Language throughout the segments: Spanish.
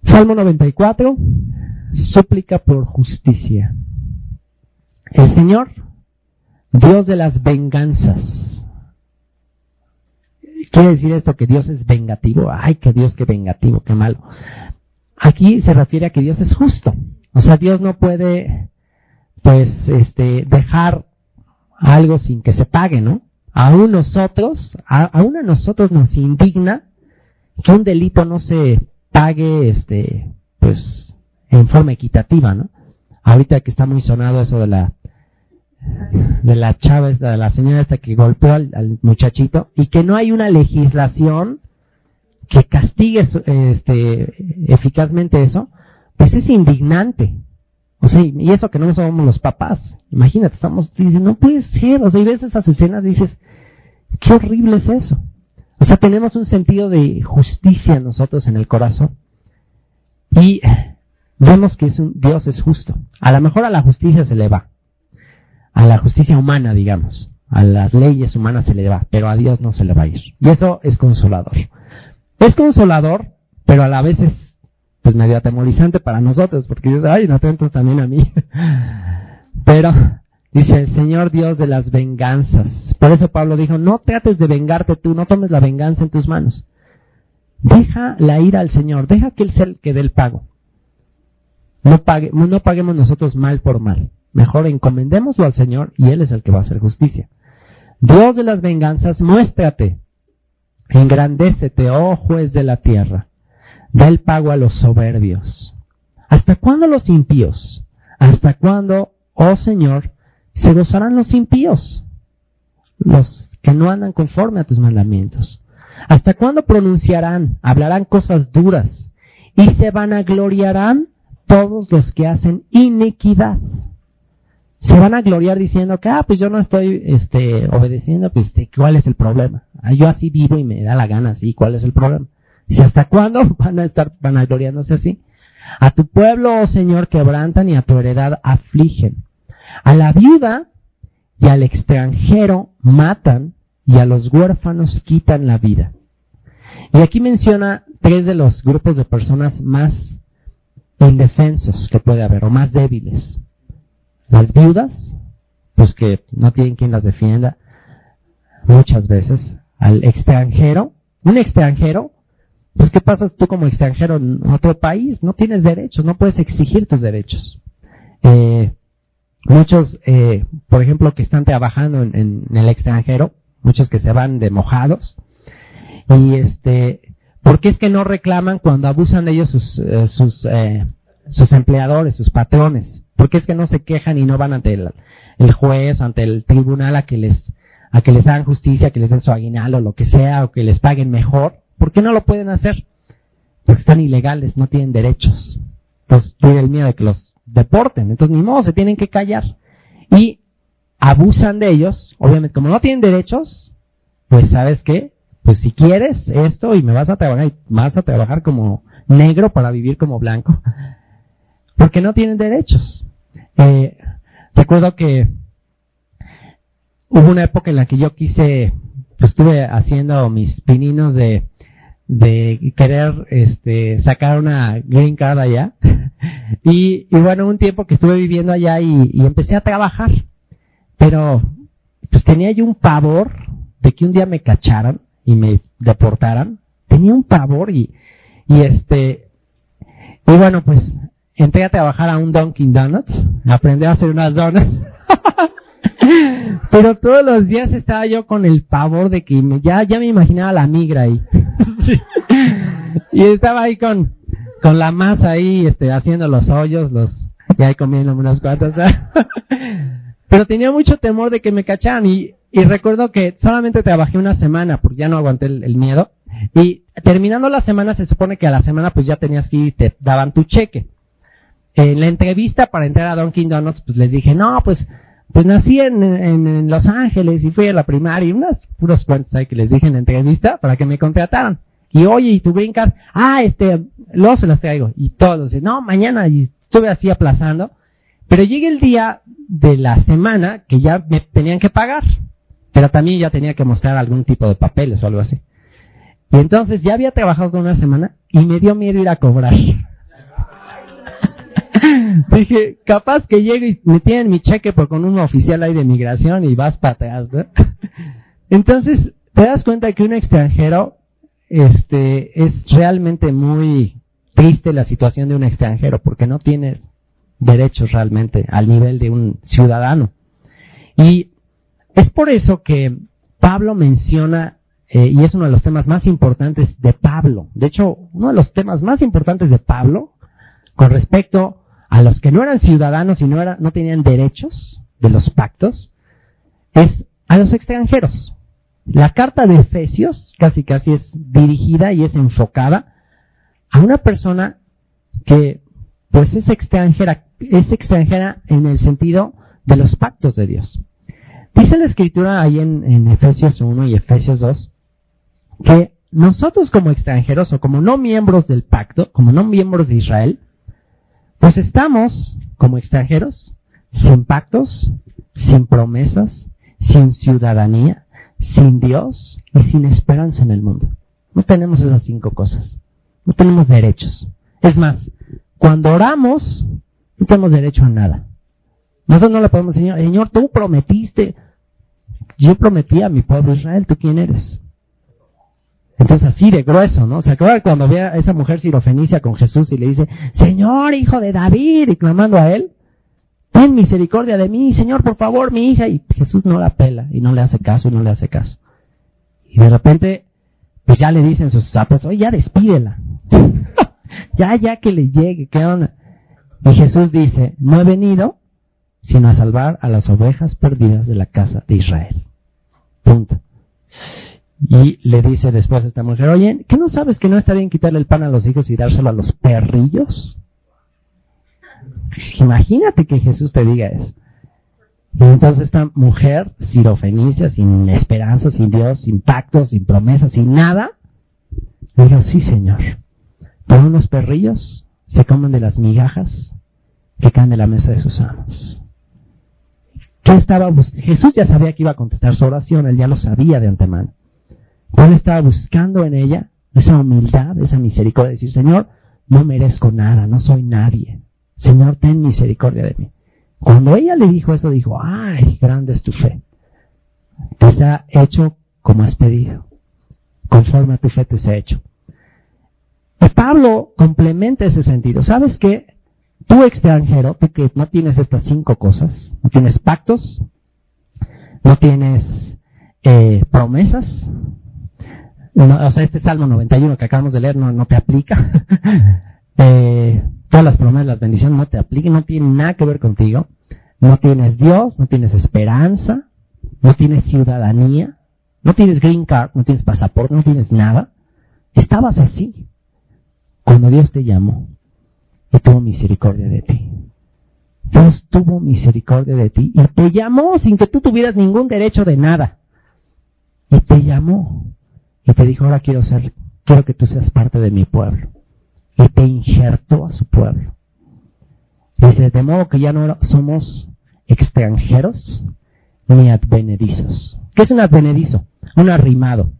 Salmo 94, súplica por justicia. El Señor, Dios de las venganzas. ¿Quiere decir esto que Dios es vengativo? Ay, que Dios, qué vengativo, qué malo. Aquí se refiere a que Dios es justo. O sea, Dios no puede, dejar algo sin que se pague, ¿no? Aún a nosotros nos indigna que un delito no se pague, en forma equitativa, ¿no? Ahorita que está muy sonado eso de la chava, de la señora esta que golpeó al muchachito, y que no hay una legislación que castigue eficazmente eso, pues es indignante. O sea, y eso que no somos los papás. Imagínate, diciendo, no puede ser. O sea, y ves esas escenas y dices, qué horrible es eso. O sea, tenemos un sentido de justicia nosotros en el corazón. Y vemos que Dios es justo. A lo mejor a la justicia se le va. A la justicia humana, digamos. A las leyes humanas se le va. Pero a Dios no se le va a ir. Y eso es consolador. Es consolador, pero a la vez es pues medio atemorizante para nosotros. Porque dices, ay, no atentos también a mí. Pero dice el Señor Dios de las venganzas. Por eso Pablo dijo, no trates de vengarte tú, no tomes la venganza en tus manos. Deja la ira al Señor, deja que Él sea el que dé el pago. No paguemos nosotros mal por mal. Mejor encomendémoslo al Señor y Él es el que va a hacer justicia. Dios de las venganzas, muéstrate. Engrandécete, oh juez de la tierra. Da el pago a los soberbios. ¿Hasta cuándo los impíos? ¿Hasta cuándo, oh Señor, se gozarán los impíos? Los que no andan conforme a tus mandamientos. ¿Hasta cuándo hablarán cosas duras y se vanagloriarán todos los que hacen iniquidad? Se van a gloriar diciendo que, pues yo no estoy obedeciendo, pues ¿cuál es el problema? Yo así vivo y me da la gana así, ¿cuál es el problema? Dice, ¿hasta cuándo van a estar vanagloriándose así? A tu pueblo, oh Señor, quebrantan y a tu heredad afligen. A la viuda y al extranjero matan y a los huérfanos quitan la vida. Y aquí menciona 3 de los grupos de personas más indefensos que puede haber, o más débiles. Las viudas, pues que no tienen quien las defienda muchas veces. Al extranjero, un extranjero, pues ¿qué pasa tú como extranjero en otro país? No tienes derechos, no puedes exigir tus derechos. Muchos, por ejemplo, que están trabajando en el extranjero, muchos que se van de mojados, y ¿por qué es que no reclaman cuando abusan de ellos sus empleadores, sus patrones? ¿Por qué es que no se quejan y no van ante el juez, ante el tribunal a que les hagan justicia, que les den su aguinaldo o lo que sea, o que les paguen mejor? ¿Por qué no lo pueden hacer? Porque están ilegales, no tienen derechos. Entonces tiene el miedo de que los deporten. Entonces ni modo, se tienen que callar. Y abusan de ellos. Obviamente, como no tienen derechos, pues ¿sabes qué? Pues si quieres esto y me vas a trabajar como negro para vivir como blanco. Porque no tienen derechos. Recuerdo que hubo una época en la que yo estuve haciendo mis pininos de querer sacar una green card allá. y bueno, un tiempo que estuve viviendo allá y empecé a trabajar. Pero pues tenía yo un pavor de que un día me cacharan y me deportaran. Tenía un pavor y bueno, pues entré a trabajar a un Dunkin' Donuts, aprendí a hacer unas donuts. Pero todos los días estaba yo con el pavor de que ya me imaginaba la migra ahí. Y estaba ahí con la masa ahí, haciendo los hoyos, y ahí comiendo unas cuantas. Pero tenía mucho temor de que me cacharan y recuerdo que solamente trabajé una semana porque ya no aguanté el miedo. Y terminando la semana, se supone que a la semana pues ya tenías que ir, te daban tu cheque. En la entrevista para entrar a Dunkin' Donuts, pues les dije, no, pues nací en Los Ángeles y fui a la primaria, y puros cuentos ahí que les dije en la entrevista para que me contrataran. Y oye, ¿y tu green card? Luego se las traigo. Y todos, no, mañana, y estuve así aplazando. Pero llega el día de la semana que ya me tenían que pagar, pero también ya tenía que mostrar algún tipo de papeles o algo así. Y entonces ya había trabajado con una semana y me dio miedo ir a cobrar. Dije, capaz que llego y me tienen mi cheque con un oficial ahí de migración y vas para atrás, ¿no? Entonces, te das cuenta que un extranjero, es realmente muy triste la situación de un extranjero, porque no tiene derechos realmente al nivel de un ciudadano. Y es por eso que Pablo menciona, y es uno de los temas más importantes de Pablo. De hecho, uno de los temas más importantes de Pablo, con respecto a los que no eran ciudadanos y no tenían derechos de los pactos, es a los extranjeros. La carta de Efesios casi es dirigida y es enfocada a una persona que pues es extranjera en el sentido de los pactos de Dios. Dice la Escritura ahí en Efesios 1 y Efesios 2 que nosotros como extranjeros o como no miembros del pacto, como no miembros de Israel, pues estamos como extranjeros sin pactos, sin promesas, sin ciudadanía, sin Dios y sin esperanza en el mundo. No tenemos esas 5 cosas. No tenemos derechos. Es más, cuando oramos, no tenemos derecho a nada. Nosotros no le podemos decir, Señor, tú prometiste. Yo prometí a mi pueblo Israel, ¿tú quién eres? Entonces así de grueso, ¿no? ¿Se acuerdan cuando ve a esa mujer sirofenicia con Jesús y le dice, Señor, hijo de David, y clamando a él, ten misericordia de mí, Señor, por favor, mi hija, y Jesús no la pela, y no le hace caso, Y de repente, pues ya le dicen sus apóstoles, oye, ya despídela. ya que le llegue, ¿qué onda? Y Jesús dice, no he venido sino a salvar a las ovejas perdidas de la casa de Israel. Punto. Y le dice después a esta mujer, oye, ¿qué no sabes que no está bien quitarle el pan a los hijos y dárselo a los perrillos? Imagínate que Jesús te diga eso. Y entonces esta mujer, sirofenicia, sin esperanza, sin Dios, sin pactos, sin promesas, sin nada, le dijo, sí, Señor, pero unos perrillos se comen de las migajas que caen de la mesa de sus amos. Jesús ya sabía que iba a contestar su oración, él ya lo sabía de antemano. Él estaba buscando en ella esa humildad, esa misericordia, de decir, Señor, no merezco nada, no soy nadie. Señor, ten misericordia de mí. Cuando ella le dijo eso, dijo, ay, grande es tu fe. Te sea hecho como has pedido. Conforme a tu fe te sea hecho. Y Pablo complementa ese sentido. ¿Sabes qué? Tú extranjero, tú que no tienes estas 5 cosas, no tienes pactos, no tienes promesas, no, o sea, este Salmo 91 que acabamos de leer no te aplica. Todas las promesas, las bendiciones no te aplican, no tienen nada que ver contigo. No tienes Dios, no tienes esperanza, no tienes ciudadanía, no tienes green card, no tienes pasaporte, no tienes nada. Estabas así cuando Dios te llamó y tuvo misericordia de ti. Dios tuvo misericordia de ti y te llamó sin que tú tuvieras ningún derecho de nada. Y te llamó y te dijo, ahora quiero que tú seas parte de mi pueblo. Y te injertó a su pueblo. Dice, de modo que ya no somos extranjeros ni advenedizos. ¿Qué es un advenedizo? Un arrimado.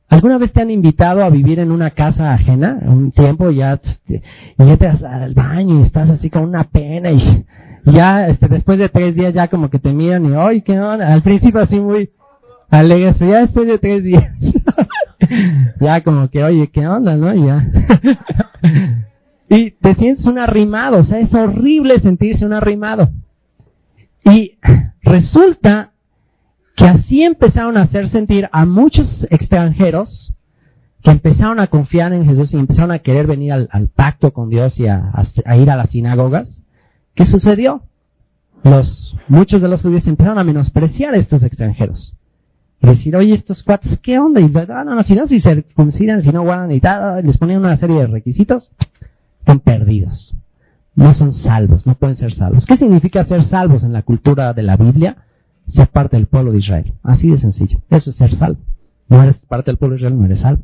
¿Alguna vez te han invitado a vivir en una casa ajena? Un tiempo y ya te vas al baño y estás así con una pena y ya después de 3 días ya como que te miran y ¡ay, qué onda! Al principio así muy alegres, pero ya después de 3 días ya como que, oye, ¿qué onda, no? Y ya y te sientes un arrimado, o sea, es horrible sentirse un arrimado. Y resulta que así empezaron a hacer sentir a muchos extranjeros que empezaron a confiar en Jesús y empezaron a querer venir al pacto con Dios y a ir a las sinagogas. ¿Qué sucedió? Muchos de los judíos empezaron a menospreciar a estos extranjeros. Y decir, oye, estos cuates, ¿qué onda? Y si se circuncidan, si no guardan y tal, les ponían una serie de requisitos, están perdidos. No son salvos, no pueden ser salvos. ¿Qué significa ser salvos en la cultura de la Biblia? Ser parte del pueblo de Israel. Así de sencillo. Eso es ser salvo. No eres parte del pueblo de Israel, no eres salvo.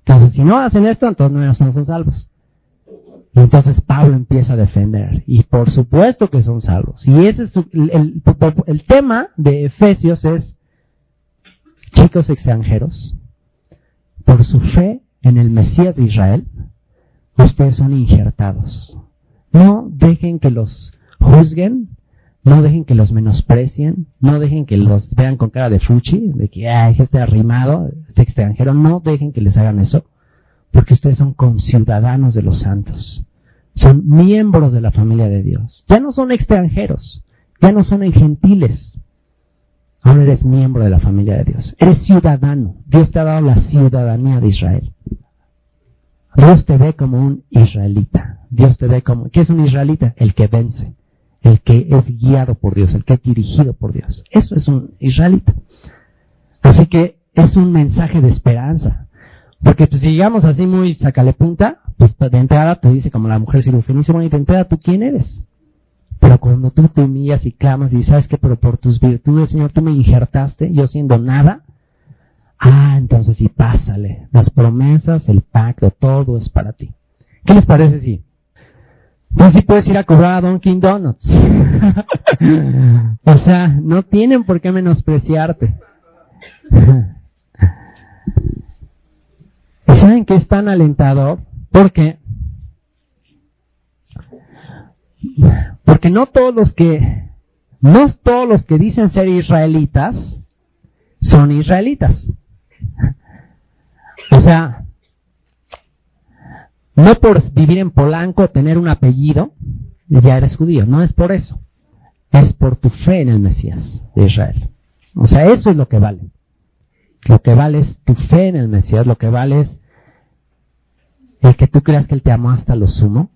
Entonces, si no hacen esto, entonces no son salvos. Y entonces Pablo empieza a defender. Y por supuesto que son salvos. Y ese es el tema de Efesios es, chicos extranjeros, por su fe en el Mesías de Israel, ustedes son injertados. No dejen que los juzguen, no dejen que los menosprecien, no dejen que los vean con cara de fuchi, de que este arrimado, este extranjero, no dejen que les hagan eso, porque ustedes son conciudadanos de los santos, son miembros de la familia de Dios, ya no son extranjeros, ya no son gentiles, ahora eres miembro de la familia de Dios, eres ciudadano, Dios te ha dado la ciudadanía de Israel. Dios te ve como un israelita. Dios te ve como... ¿Qué es un israelita? El que vence. El que es guiado por Dios. El que es dirigido por Dios. Eso es un israelita. Así que es un mensaje de esperanza. Porque pues, si llegamos así muy sacale punta, pues de entrada te dice como la mujer sirofenicia, bueno, y de entrada tú quién eres. Pero cuando tú te humillas y clamas y sabes que pero por tus virtudes, Señor, tú me injertaste, yo siendo nada, entonces sí, pásale. Las promesas, el pacto, todo es para ti. ¿Qué les parece si? Entonces sí puedes ir a cobrar a Dunkin' Donuts. O sea, no tienen por qué menospreciarte. ¿Y saben qué es tan alentador? Porque no todos los que dicen ser israelitas son israelitas. O sea, no por vivir en Polanco, tener un apellido, ya eres judío. No es por eso. Es por tu fe en el Mesías de Israel. O sea, eso es lo que vale. Lo que vale es tu fe en el Mesías. Lo que vale es el que tú creas que Él te amó hasta lo sumo.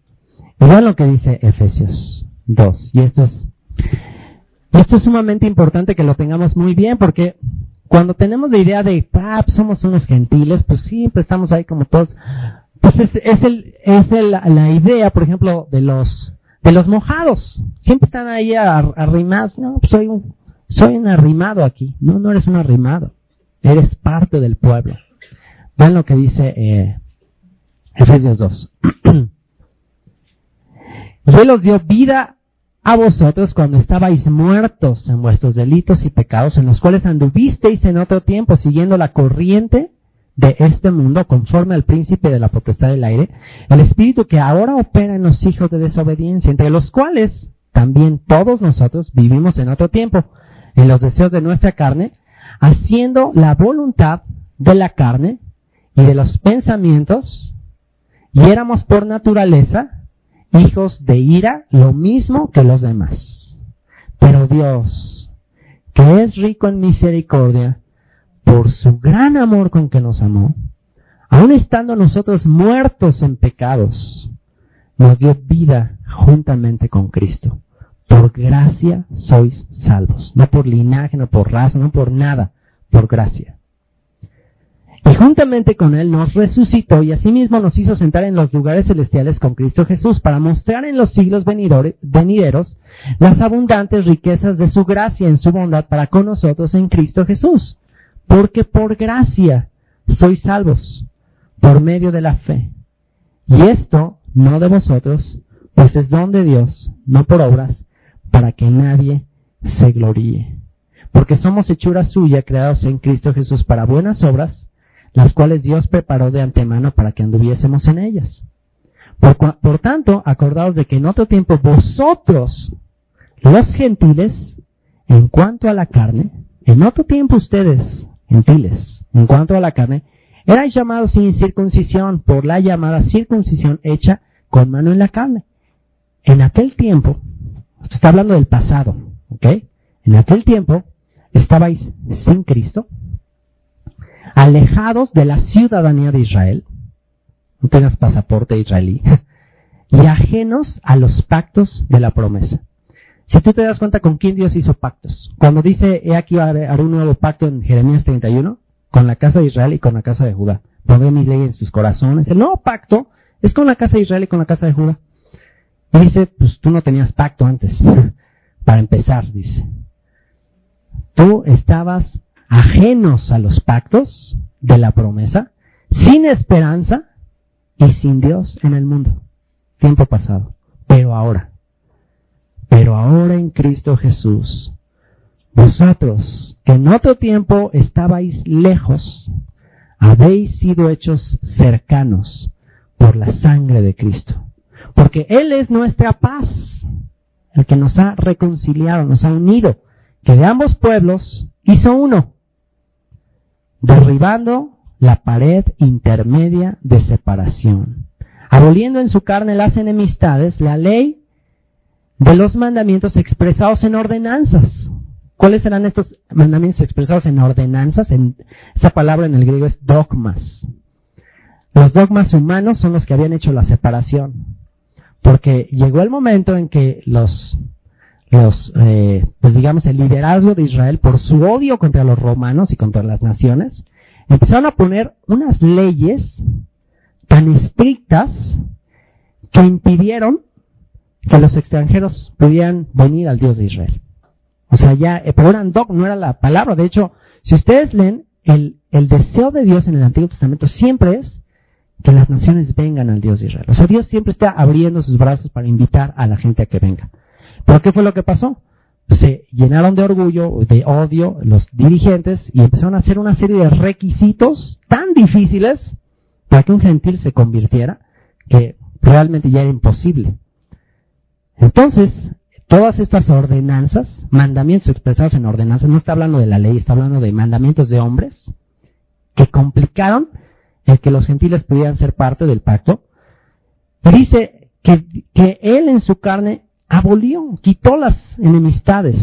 Y vean lo que dice Efesios 2. Y esto es sumamente importante que lo tengamos muy bien, porque cuando tenemos la idea de, somos unos gentiles, pues siempre estamos ahí como todos. Pues la idea, por ejemplo, de los mojados. Siempre están ahí arrimados. No, pues soy un arrimado aquí. No eres un arrimado. Eres parte del pueblo. Vean lo que dice Efesios 2. Y Él os dio vida a vosotros cuando estabais muertos en vuestros delitos y pecados, en los cuales anduvisteis en otro tiempo, siguiendo la corriente de este mundo, conforme al príncipe de la potestad del aire, el espíritu que ahora opera en los hijos de desobediencia, entre los cuales también todos nosotros vivimos en otro tiempo, en los deseos de nuestra carne, haciendo la voluntad de la carne y de los pensamientos, y éramos por naturaleza hijos de ira, lo mismo que los demás. Pero Dios, que es rico en misericordia, por su gran amor con que nos amó, aun estando nosotros muertos en pecados, nos dio vida juntamente con Cristo. Por gracia sois salvos. No por linaje, no por raza, no por nada, por gracia. Y juntamente con Él nos resucitó y asimismo nos hizo sentar en los lugares celestiales con Cristo Jesús para mostrar en los siglos venideros las abundantes riquezas de su gracia en su bondad para con nosotros en Cristo Jesús. Porque por gracia sois salvos por medio de la fe. Y esto no de vosotros, pues es don de Dios, no por obras, para que nadie se gloríe. Porque somos hechura suya, creados en Cristo Jesús para buenas obras, las cuales Dios preparó de antemano para que anduviésemos en ellas. Por tanto, acordaos de que en otro tiempo vosotros, los gentiles, en cuanto a la carne, en otro tiempo ustedes, gentiles, en cuanto a la carne, erais llamados sin circuncisión por la llamada circuncisión hecha con mano en la carne. En aquel tiempo, esto está hablando del pasado, ¿ok? En aquel tiempo estabais sin Cristo, alejados de la ciudadanía de Israel, no tengas pasaporte israelí, y ajenos a los pactos de la promesa. Si tú te das cuenta con quién Dios hizo pactos, cuando dice, he aquí haré un nuevo pacto en Jeremías 31, con la casa de Israel y con la casa de Judá. Pondré mis leyes en sus corazones. El nuevo pacto es con la casa de Israel y con la casa de Judá. Y dice, pues tú no tenías pacto antes. Para empezar, dice. Tú estabas ajenos a los pactos de la promesa, sin esperanza y sin Dios en el mundo. Tiempo pasado. Pero ahora en Cristo Jesús, vosotros que en otro tiempo estabais lejos, habéis sido hechos cercanos por la sangre de Cristo. Porque Él es nuestra paz, el que nos ha reconciliado, nos ha unido, que de ambos pueblos hizo uno, derribando la pared intermedia de separación, aboliendo en su carne las enemistades, la ley de los mandamientos expresados en ordenanzas. ¿Cuáles serán estos mandamientos expresados en ordenanzas? Esa palabra en el griego es dogmas. Los dogmas humanos son los que habían hecho la separación, porque llegó el momento en que pues digamos el liderazgo de Israel, por su odio contra los romanos y contra las naciones, empezaron a poner unas leyes tan estrictas que impidieron que los extranjeros pudieran venir al Dios de Israel. O sea, pero eran no era la palabra. De hecho, si ustedes leen, el deseo de Dios en el Antiguo Testamento siempre es que las naciones vengan al Dios de Israel. O sea, Dios siempre está abriendo sus brazos para invitar a la gente a que venga. ¿Pero qué fue lo que pasó? Se llenaron de orgullo, de odio, los dirigentes, y empezaron a hacer una serie de requisitos tan difíciles para que un gentil se convirtiera, que realmente ya era imposible. Entonces, todas estas ordenanzas, mandamientos expresados en ordenanzas, no está hablando de la ley, está hablando de mandamientos de hombres, que complicaron el que los gentiles pudieran ser parte del pacto. Y dice que Él en su carne abolió, quitó las enemistades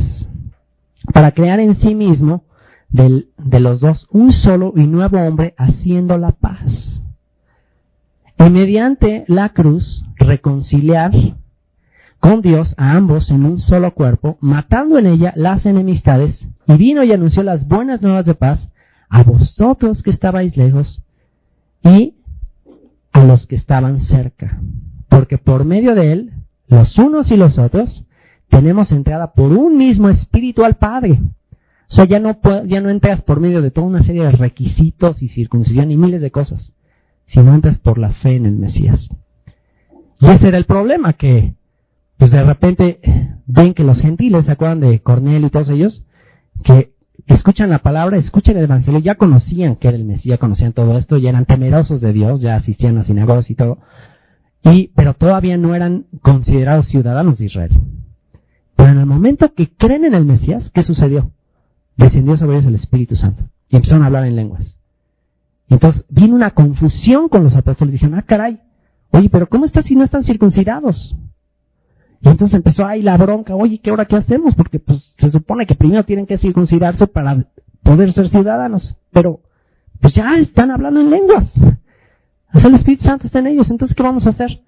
para crear en sí mismo de los dos un solo y nuevo hombre, haciendo la paz. Y mediante la cruz reconciliar con Dios a ambos en un solo cuerpo, matando en ella las enemistades, y vino y anunció las buenas nuevas de paz a vosotros que estabais lejos y a los que estaban cerca, porque por medio de Él, los unos y los otros, tenemos entrada por un mismo espíritu al Padre. O sea, ya no entras por medio de toda una serie de requisitos y circuncisión y miles de cosas, sino entras por la fe en el Mesías. Y ese era el problema, que pues de repente ven que los gentiles, ¿se acuerdan de Cornelio y todos ellos? Que escuchan la palabra, escuchan el evangelio, ya conocían que era el Mesías, conocían todo esto, ya eran temerosos de Dios, ya asistían a sinagogas y todo, pero todavía no eran considerados ciudadanos de Israel. Pero en el momento que creen en el Mesías, ¿qué sucedió? Descendió sobre ellos el Espíritu Santo y empezaron a hablar en lenguas. Y entonces vino una confusión con los apóstoles, dijeron, caray, oye, pero ¿cómo está si no están circuncidados? Y entonces empezó ahí la bronca, oye, ¿qué hacemos? Porque pues se supone que primero tienen que circuncidarse para poder ser ciudadanos, pero pues ya están hablando en lenguas. O sea, el Espíritu Santo está en ellos, entonces ¿qué vamos a hacer?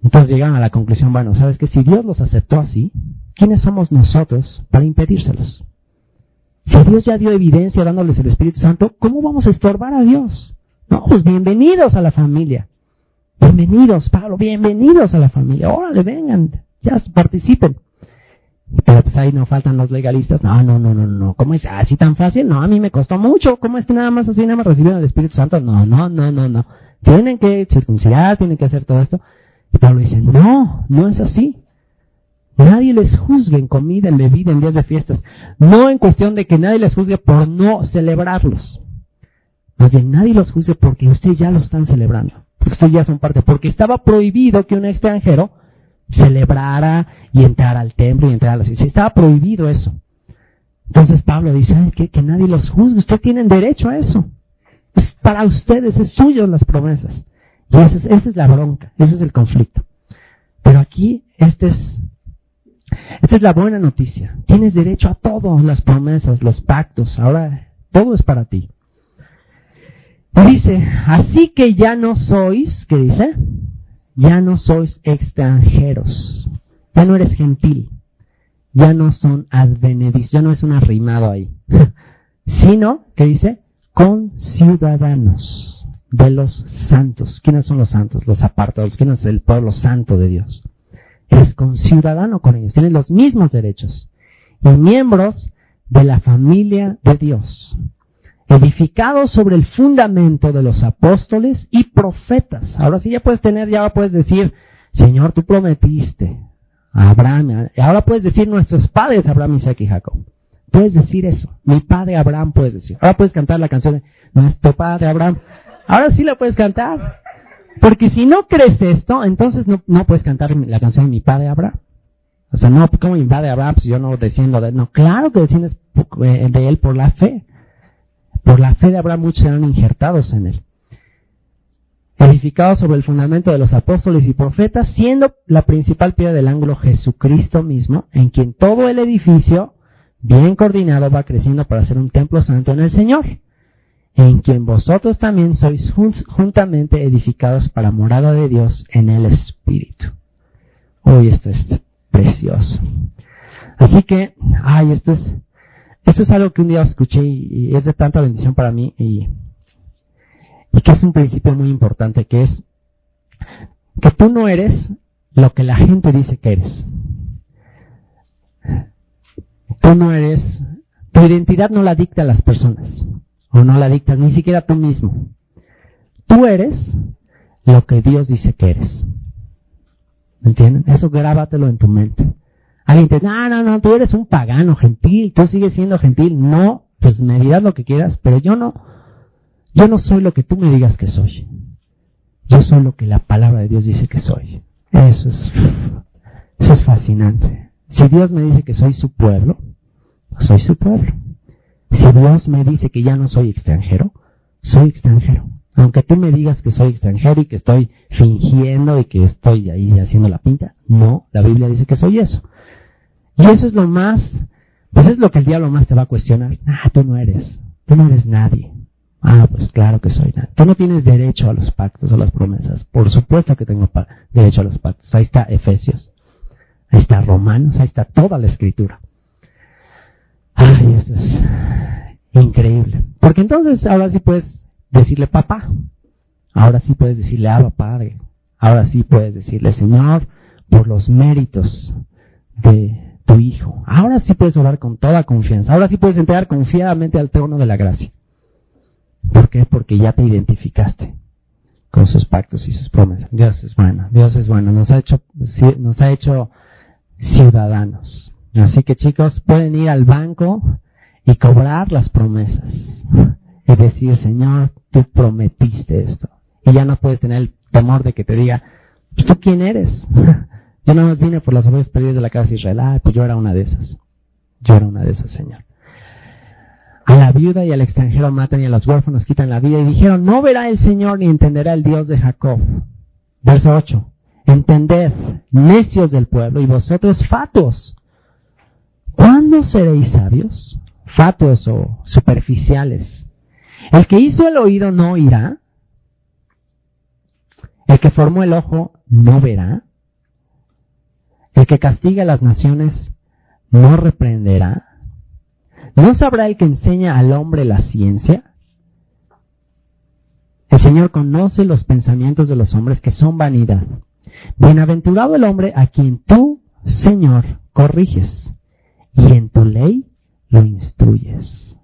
Entonces llegaron a la conclusión, bueno, ¿sabes qué? Si Dios los aceptó así, ¿quiénes somos nosotros para impedírselos? Si Dios ya dio evidencia dándoles el Espíritu Santo, ¿cómo vamos a estorbar a Dios? No, pues bienvenidos a la familia. Bienvenidos, Pablo, bienvenidos a la familia. Órale, vengan, ya participen. Pero pues ahí no faltan los legalistas. No. ¿Cómo es así tan fácil? No, a mí me costó mucho. ¿Cómo es que nada más recibieron el Espíritu Santo? No. Tienen que circuncidar, tienen que hacer todo esto. Y Pablo dice, no es así. Nadie les juzgue en comida, en bebida, en días de fiestas. No en cuestión de que nadie les juzgue por no celebrarlos. Más bien, nadie los juzgue porque ustedes ya lo están celebrando. Porque ustedes ya son parte. Porque estaba prohibido que un extranjero celebrara y entrara al templo y entrara a la iglesia. Estaba prohibido eso. Entonces Pablo dice, que nadie los juzgue. Ustedes tienen derecho a eso. Es para ustedes, es suyo las promesas. Y esa es la bronca, ese es el conflicto. Pero aquí, esta es la buena noticia. Tienes derecho a todas las promesas, los pactos. Ahora, todo es para ti. Y dice, así que ya no sois, ¿qué dice? Ya no sois extranjeros. Ya no eres gentil. Ya no son advenedis. Ya no es un arrimado ahí. Sino, ¿qué dice? Conciudadanos de los santos. ¿Quiénes son los santos? Los apartados. ¿Quién es el pueblo santo de Dios? Eres conciudadano con ellos. Tienes los mismos derechos. Y miembros de la familia de Dios. Edificados sobre el fundamento de los apóstoles y profetas. Ahora sí ya puedes decir, Señor, tú prometiste a Abraham. Ahora puedes decir nuestros padres, Abraham, Isaac y Jacob. Puedes decir eso. Mi padre Abraham puedes decir. Ahora puedes cantar la canción de nuestro padre Abraham. Ahora sí la puedes cantar. Porque si no crees esto, entonces no puedes cantar la canción de mi padre Abraham. O sea, no, ¿cómo mi padre Abraham si yo no desciendo de él? No, claro que desciendes de él por la fe. Por la fe de Abraham muchos serán injertados en él. Edificados sobre el fundamento de los apóstoles y profetas, siendo la principal piedra del ángulo Jesucristo mismo, en quien todo el edificio, bien coordinado, va creciendo para ser un templo santo en el Señor, en quien vosotros también sois juntamente edificados para morada de Dios en el Espíritu. Uy, esto es precioso. Así que, esto es algo que un día escuché y es de tanta bendición para mí y que es un principio muy importante, que es que tú no eres lo que la gente dice que eres. Tú no eres, tu identidad no la dicta a las personas, o no la dictas ni siquiera tú mismo. Tú eres lo que Dios dice que eres. ¿Me entienden? Eso grábatelo en tu mente. Alguien te dice, no, tú eres un pagano gentil, tú sigues siendo gentil. No, pues me dirás lo que quieras, pero yo no soy lo que tú me digas que soy. Yo soy lo que la palabra de Dios dice que soy. Eso es fascinante. Si Dios me dice que soy su pueblo, soy su pueblo. Si Dios me dice que ya no soy extranjero, soy extranjero. Aunque tú me digas que soy extranjero y que estoy fingiendo y que estoy ahí haciendo la pinta, no, la Biblia dice que soy eso. Y eso es lo más, pues es lo que el diablo más te va a cuestionar. Tú no eres nadie. Pues claro que soy nadie. Tú no tienes derecho a los pactos, a las promesas. Por supuesto que tengo derecho a los pactos. Ahí está Efesios, ahí está Romanos, ahí está toda la Escritura. Esto es increíble. Porque entonces ahora sí puedes decirle papá. Ahora sí puedes decirle Abba Padre. Ahora sí puedes decirle Señor, por los méritos de tu Hijo. Ahora sí puedes orar con toda confianza. Ahora sí puedes entrar confiadamente al trono de la gracia. ¿Por qué? Porque ya te identificaste con sus pactos y sus promesas. Dios es bueno, nos ha hecho ciudadanos. Así que chicos, pueden ir al banco y cobrar las promesas y decir, Señor, tú prometiste esto. Y ya no puedes tener el temor de que te diga, pues tú quién eres. Yo nada más vine por las ovejas perdidas de la casa de Israel. Pues yo era una de esas. Señor. A la viuda y al extranjero matan y a los huérfanos quitan la vida. Y dijeron, no verá el Señor ni entenderá el Dios de Jacob. Verso 8. Entended, necios del pueblo, y vosotros fatuos. ¿Cuándo seréis sabios? Fatuos o superficiales. El que hizo el oído no oirá. El que formó el ojo no verá. El que castiga a las naciones no reprenderá. ¿No sabrá el que enseña al hombre la ciencia? El Señor conoce los pensamientos de los hombres, que son vanidad. Bienaventurado el hombre a quien tú, Señor, corriges, y en tu ley lo instruyes.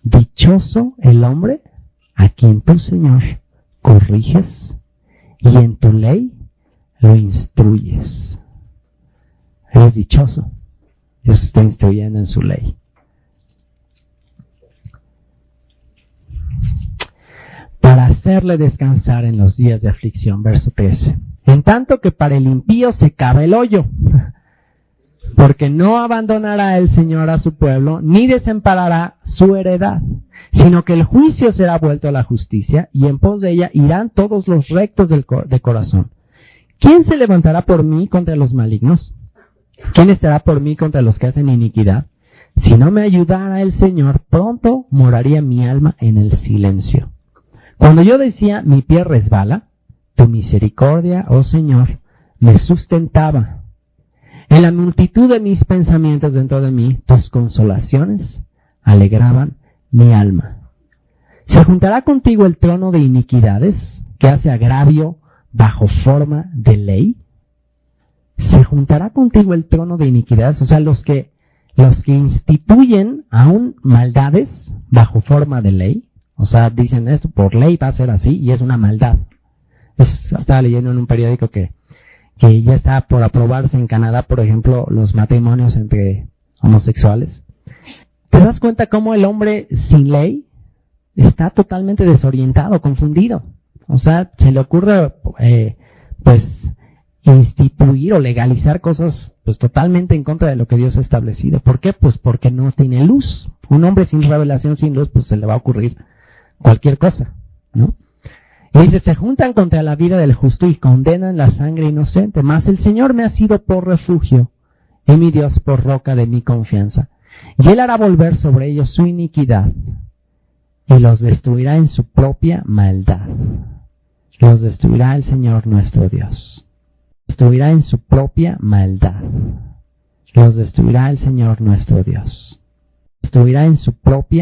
Dichoso el hombre a quien tú, Señor, corriges, y en tu ley lo instruyes. Eres dichoso. Dios está instruyendo en su ley. Para hacerle descansar en los días de aflicción. Verso 13. En tanto que para el impío se cava el hoyo, porque no abandonará el Señor a su pueblo, ni desamparará su heredad, sino que el juicio será vuelto a la justicia, y en pos de ella irán todos los rectos de corazón. ¿Quién se levantará por mí contra los malignos? ¿Quién estará por mí contra los que hacen iniquidad? Si no me ayudara el Señor, pronto moraría mi alma en el silencio. Cuando yo decía, mi pie resbala, tu misericordia, oh Señor, me sustentaba. En la multitud de mis pensamientos dentro de mí, tus consolaciones alegraban mi alma. ¿Se juntará contigo el trono de iniquidades, que hace agravio bajo forma de ley? ¿Se juntará contigo el trono de iniquidades? O sea, los que instituyen aún maldades bajo forma de ley. O sea, dicen esto por ley va a ser así y es una maldad. Estaba leyendo en un periódico que ya está por aprobarse en Canadá, por ejemplo, los matrimonios entre homosexuales. ¿Te das cuenta cómo el hombre sin ley está totalmente desorientado, confundido? O sea, se le ocurre, pues, instituir o legalizar cosas, pues, totalmente en contra de lo que Dios ha establecido. ¿Por qué? Pues porque no tiene luz. Un hombre sin revelación, sin luz, pues se le va a ocurrir cualquier cosa, ¿no? Y dice, se juntan contra la vida del justo y condenan la sangre inocente. Mas el Señor me ha sido por refugio y mi Dios por roca de mi confianza. Y Él hará volver sobre ellos su iniquidad y los destruirá en su propia maldad. Los destruirá el Señor nuestro Dios. Destruirá en su propia maldad. Los destruirá el Señor nuestro Dios. Destruirá en su propia